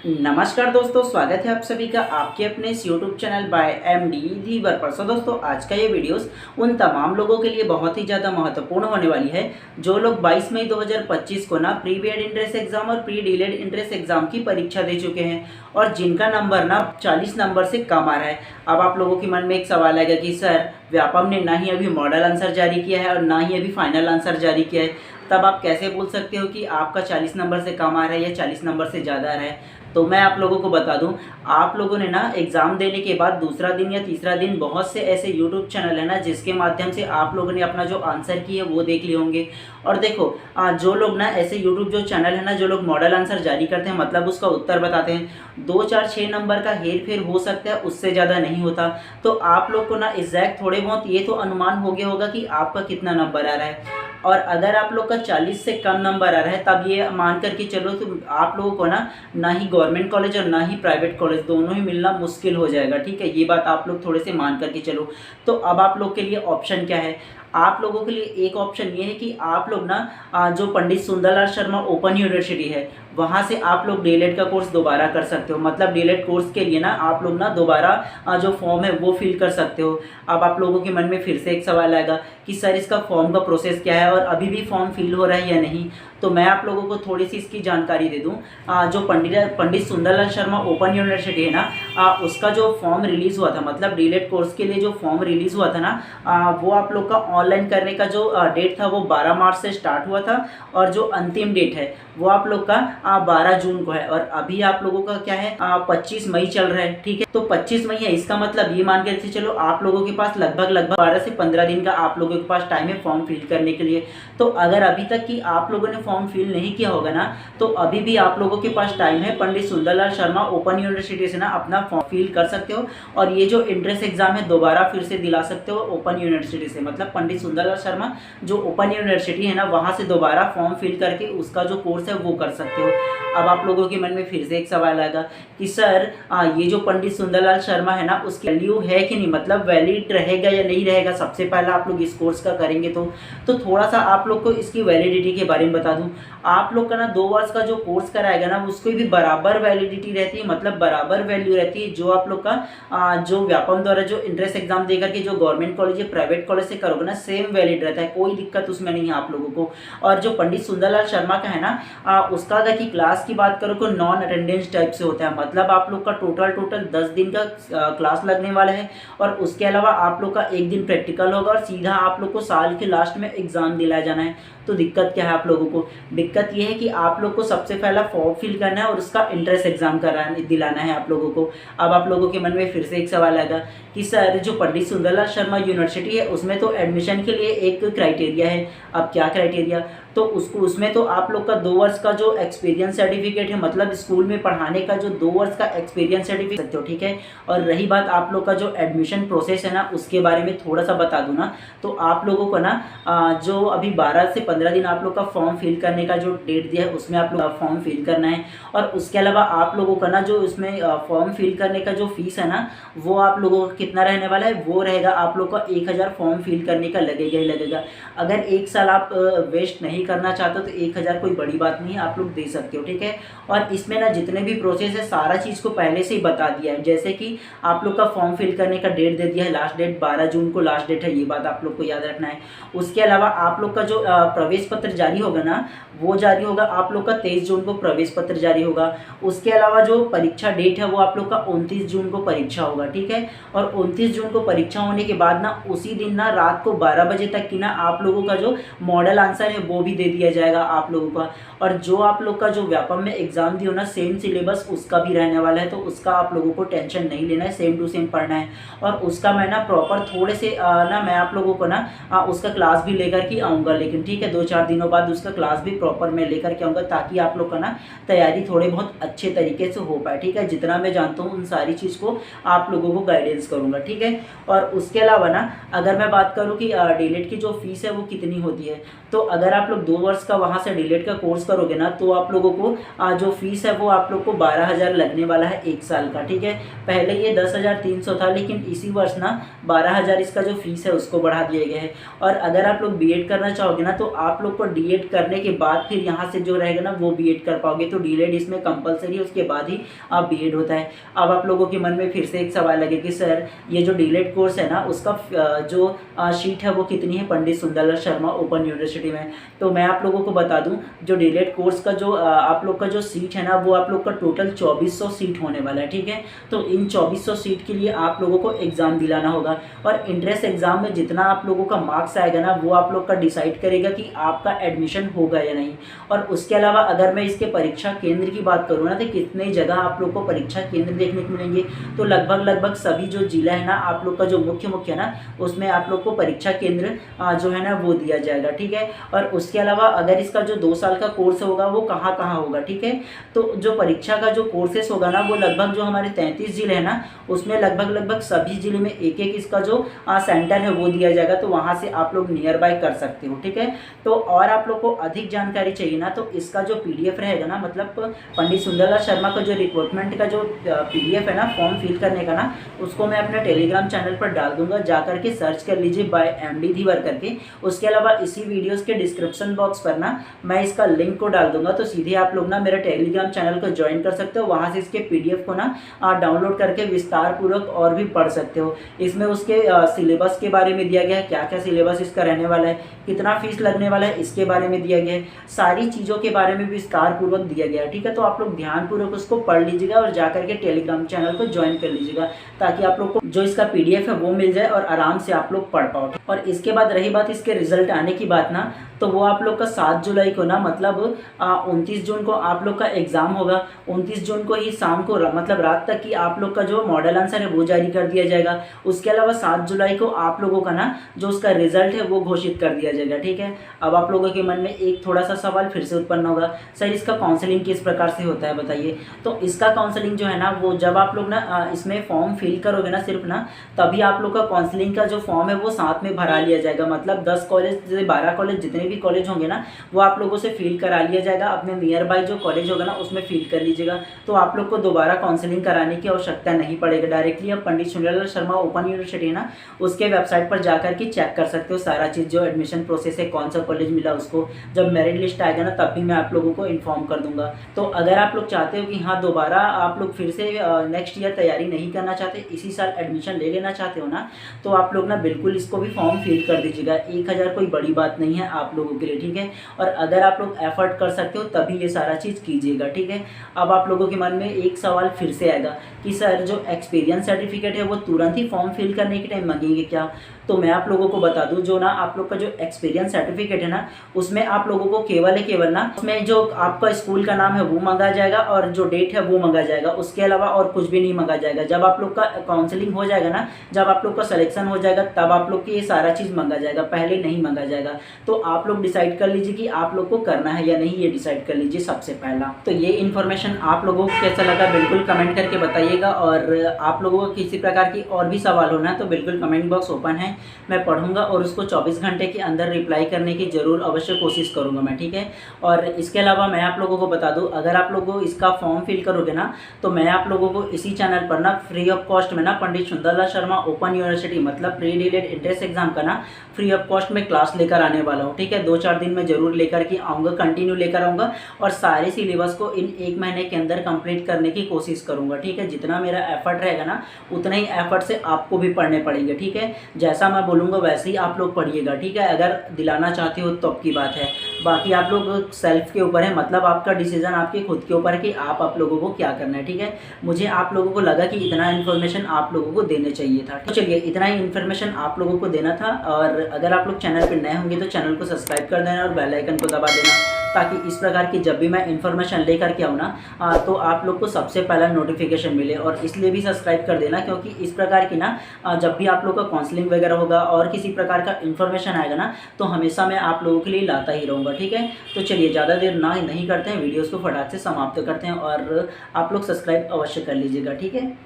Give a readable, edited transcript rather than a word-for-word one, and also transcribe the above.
नमस्कार दोस्तों, स्वागत है आप सभी का आपके अपने इस यूट्यूब चैनल बाय एमडी धीवर पर। दोस्तों, आज का ये वीडियोस उन तमाम लोगों के लिए बहुत ही ज़्यादा महत्वपूर्ण होने वाली है जो लोग 22 मई 2025 को ना प्री बीएड एंट्रेंस एग्जाम और प्री डीएलएड एंट्रेंस एग्जाम की परीक्षा दे चुके हैं और जिनका नंबर ना 40 नंबर से कम आ रहा है। अब आप लोगों के मन में एक सवाल आएगा कि सर, व्यापम ने ना ही अभी मॉडल आंसर जारी किया है और ना ही अभी फाइनल आंसर जारी किया है, तब आप कैसे बोल सकते हो कि आपका 40 नंबर से कम आ रहा है या 40 नंबर से ज़्यादा आ रहा है। तो मैं आप लोगों को बता दूं, आप लोगों ने ना एग्ज़ाम देने के बाद दूसरा दिन या तीसरा दिन बहुत से ऐसे यूट्यूब चैनल है ना जिसके माध्यम से आप लोगों ने अपना जो आंसर की है वो देख लिए होंगे। और देखो, जो लोग ना ऐसे यूट्यूब जो चैनल है ना जो लोग मॉडल आंसर जारी करते हैं, मतलब उसका उत्तर बताते हैं, 2 4 6 नंबर का हेर फेर हो सकता है, उससे ज़्यादा नहीं होता। तो आप लोग को ना एग्जैक्ट थोड़े बहुत ये तो अनुमान हो गया होगा कि आपका कितना नंबर आ रहा है। और अगर आप लोग का 40 से कम नंबर आ रहा है तब ये मान करके चलो तो आप लोगों को ना ही गवर्नमेंट कॉलेज और ना ही प्राइवेट कॉलेज दोनों ही मिलना मुश्किल हो जाएगा। ठीक है, ये बात आप लोग थोड़े से मान करके चलो। तो अब आप लोग के लिए ऑप्शन क्या है? आप लोगों के लिए एक ऑप्शन ये है कि आप लोग ना जो पंडित सुंदरलाल शर्मा ओपन यूनिवर्सिटी है वहाँ से आप लोग डीएलएड का कोर्स दोबारा कर सकते हो। मतलब डीएलएड कोर्स के लिए ना आप लोग ना दोबारा जो फॉर्म है वो फिल कर सकते हो। अब आप लोगों के मन में फिर से एक सवाल आएगा कि सर, इसका फॉर्म का प्रोसेस क्या है और अभी भी फॉर्म फिल हो रहा है या नहीं। तो मैं आप लोगों को थोड़ी सी इसकी जानकारी दे दूं। जो पंडित सुंदरलाल शर्मा ओपन यूनिवर्सिटी है ना, उसका जो फॉर्म रिलीज़ हुआ था, मतलब डीएलएड कोर्स के लिए जो फॉर्म रिलीज़ हुआ था ना, वो आप लोग का ऑनलाइन करने का जो डेट था वो 12 मार्च से स्टार्ट हुआ था और जो अंतिम डेट है वो आप लोग का 12 जून को है। और अभी आप लोगों का क्या है, 25 मई चल रहा है। ठीक है, तो 25 मई है, इसका मतलब ये मान के चलो आप लोगों के पास लगभग 12 से 15 दिन का आप लोगों के पास टाइम है फॉर्म फिल करने के लिए। तो अगर अभी तक कि आप लोगों ने फॉर्म फिल नहीं किया होगा ना, तो अभी भी आप लोगों के पास टाइम है। पंडित सुंदरलाल शर्मा ओपन यूनिवर्सिटी से ना अपना फॉर्म फिल कर सकते हो और ये जो एंट्रेंस एग्जाम है दोबारा फिर से दिला सकते हो ओपन यूनिवर्सिटी से। मतलब पंडित सुंदरलाल शर्मा जो ओपन यूनिवर्सिटी है ना वहाँ से दोबारा फॉर्म फिल करके उसका जो कोर्स है वो कर सकते हो। अब आप लोगों के मन में फिर से एक सवाल आएगा कि सर, ये जो पंडित सुंदरलाल शर्मा है ना उसकी वैल्यू है कि नहीं, मतलब वैलिड रहेगा या नहीं रहेगा। सबसे पहले आप लोग इस कोर्स का करेंगे तो थोड़ा सा आप लोग को इसकी वैलिडिटी के बारे में बता दूं। आप लोग का ना 2 वर्ष का जो कोर्स कराएगा ना उसको भी बराबर वैलिडिटी रहती है, मतलब बराबर वैल्यू रहती है। जो आप लोग का जो व्यापम द्वारा जो एंट्रेंस एग्जाम देकर के जो गवर्नमेंट कॉलेज या प्राइवेट कॉलेज से करोगे ना, सेम वैलिड रहता है, कोई दिक्कत उसमें नहीं है आप लोगों को। और जो पंडित सुंदरलाल शर्मा का है ना, उसका अगर की क्लास की बात करो तो नॉन अटेंडेंस टाइप से होता है। मतलब आप लोग का टोटल 10 दिन का क्लास लगने वाला है और उसके अलावा आप लोग का एक दिन प्रैक्टिकल होगा और सीधा आप लोग को साल के लास्ट में एग्जाम दिलाया जाना है। तो दिक्कत क्या है आप लोगों को? दिक्कत ये है कि आप लोग को सबसे पहला फॉर्म फिल करना है और उसका एंट्रेंस एग्जाम दिलाना है आप लोगों को। अब आप लोगों के मन में फिर से एक सवाल आएगा कि सर, जो पंडित सुंदरलाल शर्मा यूनिवर्सिटी है उसमें तो एडमिशन के लिए एक क्राइटेरिया है। अब क्या क्राइटेरिया? तो उसमें तो आप लोग का 2 वर्ष का जो एक्सपीरियंस सर्टिफिकेट है, मतलब स्कूल में पढ़ाने का जो 2 वर्ष का एक्सपीरियंस सर्टिफिकेट हो। ठीक है, और रही बात आप लोग का जो एडमिशन प्रोसेस है ना उसके बारे में थोड़ा सा बता दूँ ना, तो आप लोगों को ना जो अभी 12 से 15 दिन आप लोग का फॉर्म फिल करने का जो डेट दिया है उसमें आप लोग फॉर्म फिल करना है। और उसके अलावा आप लोगों का ना जो उसमें फॉर्म फिल करने का जो फीस है ना वो आप लोगों का कितना रहने वाला है, वो रहेगा आप लोग का 1000 फॉर्म फिल करने का लगेगा ही लगेगा। अगर 1 साल आप वेस्ट नहीं करना चाहते हो तो 1000 कोई बड़ी बात नहीं है, आप लोग दे सकते हो। ठीक है, और इसमें ना जितने भी प्रोसेस है सारा चीज़ को पहले से ही बता दिया है। जैसे कि आप लोग का फॉर्म फिल करने का डेट दे दिया है, लास्ट डेट 12 जून को लास्ट डेट है, ये बात आप लोग को याद रखना है। उसके अलावा आप लोग का जो प्रवेश पत्र जारी होगा ना वो जारी होगा आप लोग का 23 जून को प्रवेश पत्र जारी होगा। उसके अलावा जो परीक्षा डेट है वो आप लोग का 29 जून को परीक्षा होगा। ठीक है, और 29 जून को परीक्षा होने के बाद ना उसी दिन ना रात को 12 बजे तक की ना आप लोगों का जो मॉडल आंसर है वो भी दे दिया जाएगा आप लोगों का। और जो आप लोग का जो व्यापम में एग्जाम दियो ना सेम सिलेबस उसका भी रहने वाला है, तो उसका आप लोगों को टेंशन नहीं लेना है, सेम टू सेम पढ़ना है। और उसका मैं ना प्रॉपर थोड़े से ना मैं आप लोगों को ना उसका क्लास भी लेकर के आऊँगा, लेकिन ठीक है 2-4 दिनों बाद उसका क्लास भी प्रॉपर मैं लेकर के आऊँगा ताकि आप लोग का ना तैयारी थोड़े बहुत अच्छे तरीके से हो पाए। ठीक है, जितना मैं जानता हूँ उन सारी चीज़ को आप लोगों को गाइडेंस करूँगा। ठीक है, और उसके अलावा ना अगर मैं बात करूँ कि डीएलएड की जो फीस है वो कितनी होती है, तो अगर आप लोग 2 वर्ष का वहाँ से डीएलएड का कोर्स कोर्स करोगे ना तो आप लोगों को जो फीस है वो आप लोग को 12,000 लगने वाला है 1 साल का, ठीक है। पहले ये 10,300 था, लेकिन इसी वर्ष ना 12,000 इसका जो फीस है उसको बढ़ा दिया गया है। और अगर आप लोग बीएड करना चाहोगे ना तो आप लोग को डीएड करने के बाद फिर यहाँ से जो रहेगा ना वो बीएड कर पाओगे। तो डीएड इसमें कंपलसरी है, उसके बाद ही आप बीएड होता है। अब आप लोगों के मन में फिर से एक सवाल लगे कि सर ये जो डीएड कोर्स है ना उसका जो सीट है वो कितनी है पंडित सुंदरलाल शर्मा ओपन यूनिवर्सिटी में। तो मैं आप लोगों को बता दूं जो डीएड कोर्स का जो आप लोग का जो सीट है ना वो आप लोग का टोटल 2400 सीट होने वाला है, ठीक है। तो इन 2400 सीट के लिए आप लोगों को एग्ज़ाम दिलाना होगा और इंट्रेंस एग्ज़ाम में जितना आप लोगों का मार्क्स आएगा ना वो आप लोग का डिसाइड करेगा कि आपका एडमिशन होगा या नहीं। और उसके अलावा अगर मैं इसके परीक्षा केंद्र की बात करूँ ना तो कितने जगह आप लोग को परीक्षा केंद्र देखने को मिलेंगे। तो लगभग सभी जो जिला है ना आप लोग का जो मुख्य है ना उसमें आप लोग को परीक्षा केंद्र जो है ना वो दिया जाएगा, ठीक है। और उसके अलावा अगर इसका जो 2 साल का कोर्स होगा वो कहाँ होगा, ठीक है। तो जो परीक्षा का जो कोर्सेस होगा ना वो लगभग जो हमारे 33 जिले हैं ना उसमें लगभग सभी जिले में एक इसका जो सेंटर है वो दिया जाएगा। तो वहाँ से आप लोग नियर बाय कर सकते हो, ठीक है। तो और आप लोग को अधिक जानकारी चाहिए ना तो इसका जो पीडीएफ रहेगा ना, मतलब पंडित सुंदरलाल शर्मा का जो रिक्रूटमेंट का जो पीडीएफ है ना फॉर्म फिल करने का ना, उसको मैं अपने टेलीग्राम चैनल पर डाल दूंगा, जा करके सर्च कर लीजिए बाय एमडी धीवर करके। उसके अलावा इसी वीडियोस के डिस्क्रिप्शन बॉक्स पर ना मैं इसका लिंक को डाल दूंगा, तो सीधे आप लोग ना मेरे टेलीग्राम चैनल को ज्वाइन कर सकते हो। वहाँ से इसके पीडीएफ को ना डाउनलोड करके विस्तार पूर्वक और भी पढ़ सकते हो। इसमें उसके सिलेबस के बारे में दिया गया है, क्या क्या सिलेबस इसका रहने वाला है, कितना फीस लगने वाला है इसके बारे में दिया गया है, सारी चीज़ों के बारे में विस्तार पूर्वक दिया गया है, ठीक है। तो आप लोग ध्यानपूर्वक उसको पढ़ लीजिएगा और जाकर के टेलीग्राम चैनल को ज्वाइन कर लीजिएगा, ताकि आप लोग को जो इसका पीडीएफ है वो मिल जाए और आराम से आप लोग पढ़ पाओ। और इसके बाद रही बात इसके रिजल्ट आने की बात ना, तो वो आप लोग का 7 जुलाई को ना, मतलब 29 जून को आप लोग का एग्ज़ाम होगा। 29 जून को ही शाम को मतलब रात तक की आप लोग का जो मॉडल आंसर है वो जारी कर दिया जाएगा। उसके अलावा 7 जुलाई को आप लोगों का ना जो उसका रिजल्ट है वो घोषित कर दिया जाएगा, ठीक है। अब आप लोगों के मन में एक थोड़ा सा सवाल फिर से उत्पन्न होगा, सर इसका काउंसलिंग किस प्रकार से होता है बताइए। तो इसका काउंसलिंग जो है ना वो जब आप लोग ना इसमें फॉर्म फिल करोगे ना सिर्फ ना, तभी आप लोग का काउंसलिंग का जो फॉर्म है वो साथ में भरा लिया जाएगा। मतलब 10 कॉलेज से 12 कॉलेज जितने भी कॉलेज होंगे ना वो आप लोगों से फिल करा लिया जाएगा। अपने नियर बाय जो कॉलेज होगा ना उसमें फिल कर लीजिएगा, तो आप लोग को दोबारा काउंसलिंग कराने की आवश्यकता नहीं पड़ेगी। डायरेक्टली आप पंडित सुंदरलाल शर्मा ओपन यूनिवर्सिटी है ना उसके वेबसाइट पर जाकर के चेक कर सकते हो सारा चीज़, जो एडमिशन प्रोसेस है, कौन सा कॉलेज मिला उसको। जब मेरिट लिस्ट आएगा ना तब भी मैं आप लोगों को इन्फॉर्म कर दूंगा। तो अगर आप लोग चाहते हो कि हाँ दोबारा आप लोग फिर से नेक्स्ट ईयर तैयारी नहीं करना चाहते, इसी साल एडमिशन ले लेना चाहते हो ना, तो आप लोग ना बिल्कुल इसको भी फॉर्म फिल कर दीजिएगा। 1000 कोई बड़ी बात नहीं है आप लोगों के लिए, ठीक है। और अगर आप लोग एफर्ट कर सकते हो तभी ये सारा चीज़ कीजिएगा, ठीक है। अब आप लोगों के मन में एक सवाल फिर से आएगा कि सर जो एक्सपीरियंस सर्टिफिकेट है वो तुरंत ही फॉर्म फिल करने के टाइम मांगेंगे क्या। तो मैं आप लोगों को बता दूं जो ना आप लोग का जो एक्सपीरियंस सर्टिफिकेट है ना उसमें आप लोगों को केवल ना उसमें जो आपका स्कूल का नाम है वो मांगा जाएगा और जो डेट है वो मांगा जाएगा। उसके अलावा और कुछ भी नहीं मांगा जाएगा। जब आप लोग का काउंसलिंग हो जाएगा ना, जब आप लोग का सिलेक्शन हो जाएगा तब आप लोग की ये सारा चीज़ मांगा जाएगा, पहले नहीं मांगा जाएगा। तो आप लोग डिसाइड कर लीजिए कि आप लोग को करना है या नहीं, ये डिसाइड कर लीजिए सबसे पहला। तो ये इन्फॉर्मेशन आप लोगों को कैसा लगा बिल्कुल कमेंट करके बताइएगा। और आप लोगों को किसी प्रकार की और भी सवाल होना है तो बिल्कुल कमेंट बॉक्स ओपन है, मैं पढ़ूंगा और उसको 24 घंटे के अंदर रिप्लाई करने की ज़रूर अवश्य कोशिश करूंगा मैं, ठीक है। और इसके अलावा मैं आप लोगों को बता दूं, अगर आप लोगों इसका फॉर्म फिल करोगे ना तो मैं आप लोगों को इसी चैनल पर ना फ्री ऑफ कॉस्ट में ना पंडित सुंदरलाल शर्मा ओपन यूनिवर्सिटी मतलब प्री डीएड एंट्रेंस एग्जाम का ना फ्री ऑफ कॉस्ट में क्लास लेकर आने वाला हूँ, ठीक है। 2-4 दिन में ज़रूर लेकर के आऊँगा, कंटिन्यू लेकर आऊँगा और सारे सिलेबस को इन 1 महीने के अंदर कंप्लीट करने की कोशिश करूँगा, ठीक है। जितना मेरा एफर्ट रहेगा ना उतना ही एफर्ट से आपको भी पढ़ने पड़ेंगे, ठीक है। जैसा मैं बोलूँगा वैसे ही आप लोग पढ़िएगा, ठीक है। अगर दिलाना चाहते हो तो आपकी बात है, बाकी आप लोग सेल्फ के ऊपर है, मतलब आपका डिसीजन आपके खुद के ऊपर है कि आप लोगों को क्या करना है, ठीक है। मुझे आप लोगों को लगा कि इतना इन्फॉर्मेशन आप लोगों को देने चाहिए था, तो चलिए इतना ही इन्फॉर्मेशन आप लोगों को देना था। और अगर आप लोग चैनल पर नए होंगे तो चैनल को सब्सक्राइब कर देना और बेल आइकन को दबा देना, ताकि इस प्रकार की जब भी मैं इन्फॉर्मेशन लेकर के आऊँ ना तो आप लोग को सबसे पहला नोटिफिकेशन मिले। और इसलिए भी सब्सक्राइब कर देना क्योंकि इस प्रकार की ना जब भी आप लोग का काउंसलिंग वगैरह होगा और किसी प्रकार का इन्फॉर्मेशन आएगा ना तो हमेशा मैं आप लोगों के लिए लाता ही रहूँगा, ठीक है। तो चलिए ज़्यादा देर नहीं करते हैं, वीडियोज़ को फटाक से समाप्त करते हैं और आप लोग सब्सक्राइब अवश्य कर लीजिएगा, ठीक है।